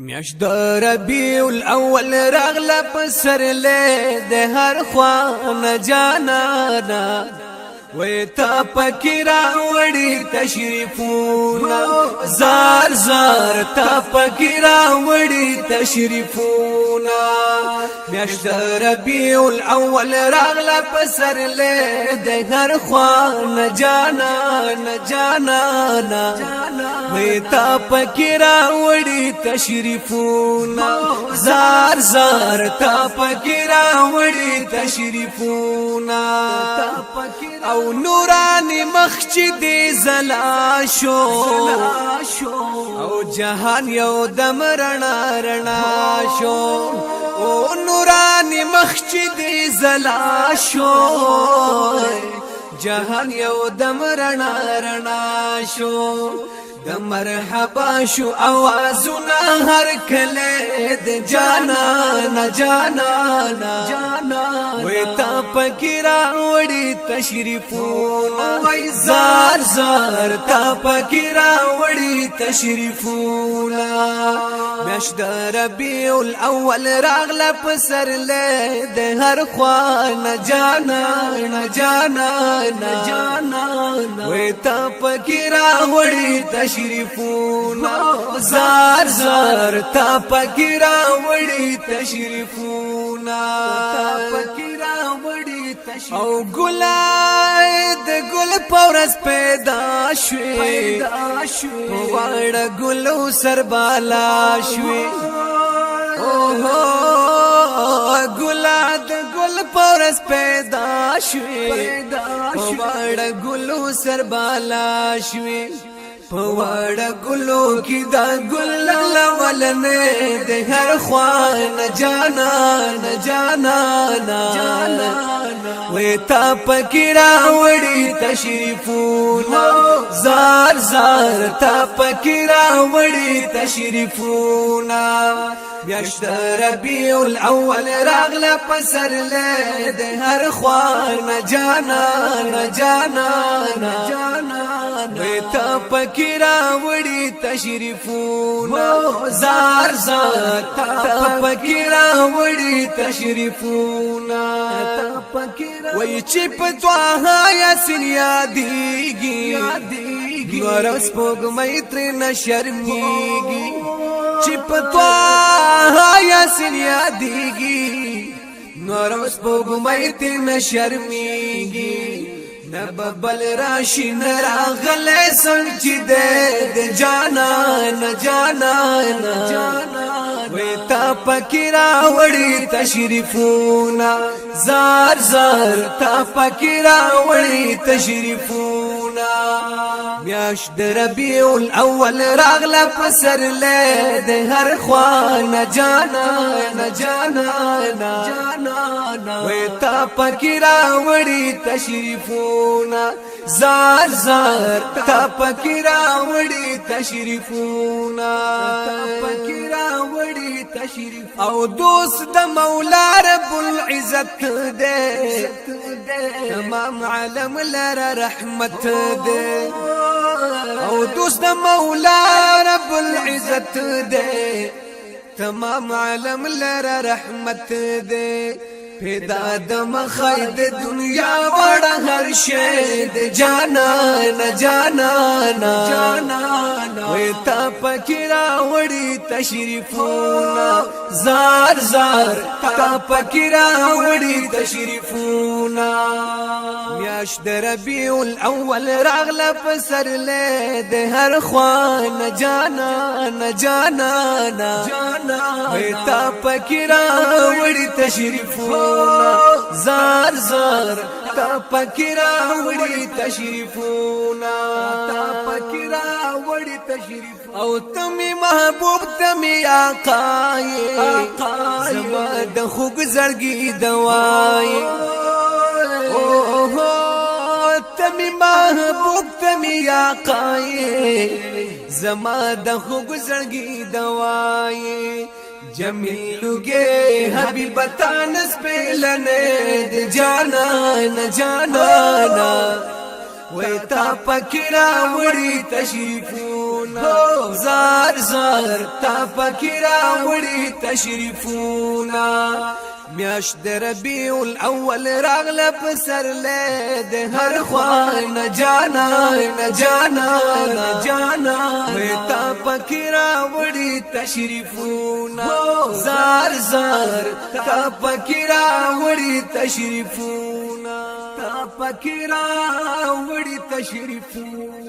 میاشت د ربیع الاول راغله پسرلی د هر خوا نه جانانا وی تا پکی راوڑی تشریفونا زار زار تا پکی راوڑی تشریفونا میاشت ربیع الاول راغلا پسرلی د هر خوا نه جانانا وی تا پکی راوڑی تشریفونا زار زار تا پکی راوڑی تشریفونا او نورانی مخچ دی زلا شو او جهان یو دم رنا شو او نورانی مخچ دی زلا شو جهان یو دم رنا شو د مرحبا شو اوازونه هر کله د جانا وی تا پکی راوڑی تشریفونا زار زار تا پکی راوڑی تشریفونا میاشت د ربیع الاول راغله پسرلی د هر خوا نه جانا وی تا پکی راوڑی تشریفونا زار زار تا پکی راوڑی تشریفونا او گلای د گل پورس پیدا شوی وړ گلو سر بالا شوی گلا د گل پورس پیدا شوی وړ گلو سر بالا شوی پوړ ګلو کی دا ګل لولنه د هر خوا نه جانا وی تا پکی راوڑی تشریفونا زار زار تا پکی راوڑی تشریفونا میاشت ربیع الاول راغله پسرلی د هر خوا نه جانا وی تا پکی راوڑی تشریفونا زار زار تا پکی راوڑی تشریفونا وی چی پتواها یاسین یادیگی نورس پوگ میتر نشرمیگی چی پتواها یاسین یادیگی نورس پوگ میتر نشرمیگی نببل راشی نراغل سنچی دے جانا وی تا پکی راوڑی تشریفونا زار زار تا پکی راوڑی تشریفونا میاشت د ربیع الاول راغله پسرلی د هر خوا نه جانا وی تا پکی راوڑی تشریفونا زار زار تا پکی راوڑی تشریفونا او دوست د مولا رب العزت دے تمام عالم لرا رحمت دے او دوست د مولا رب العزت دے تمام عالم لرا رحمت دے پیدا د مخید دنیا وړه هر شی د جانا وی تا پکی راوڑی تشریفونا زار زار تا پکی راوڑی تشریفونا میاشت د ربیع الاول راغله پسرلی د هر خوا نه جانا وی تا پکی راوڑی تشریفونا زار زار تا پکی راوڑی تشریفونا او تمی محبوب تمی آقای زما د خوږ زړګي دوائی تمی محبوب تمی آقای زما د خوږ زړګي دوائی جمیلوگے حبیبتان سپیلنے د جانا وی تا پکی راوڑی تشریفونا تشریفونا زار زار تا پکرا وړي تشریفونا میاش د ربیع الاول راغله پسرله د هر خوان جانا جانا جانا تا پکرا وړي تشریفونا زار زار تا پکرا وړي تشریفونا تا پکرا وړي تشریفونا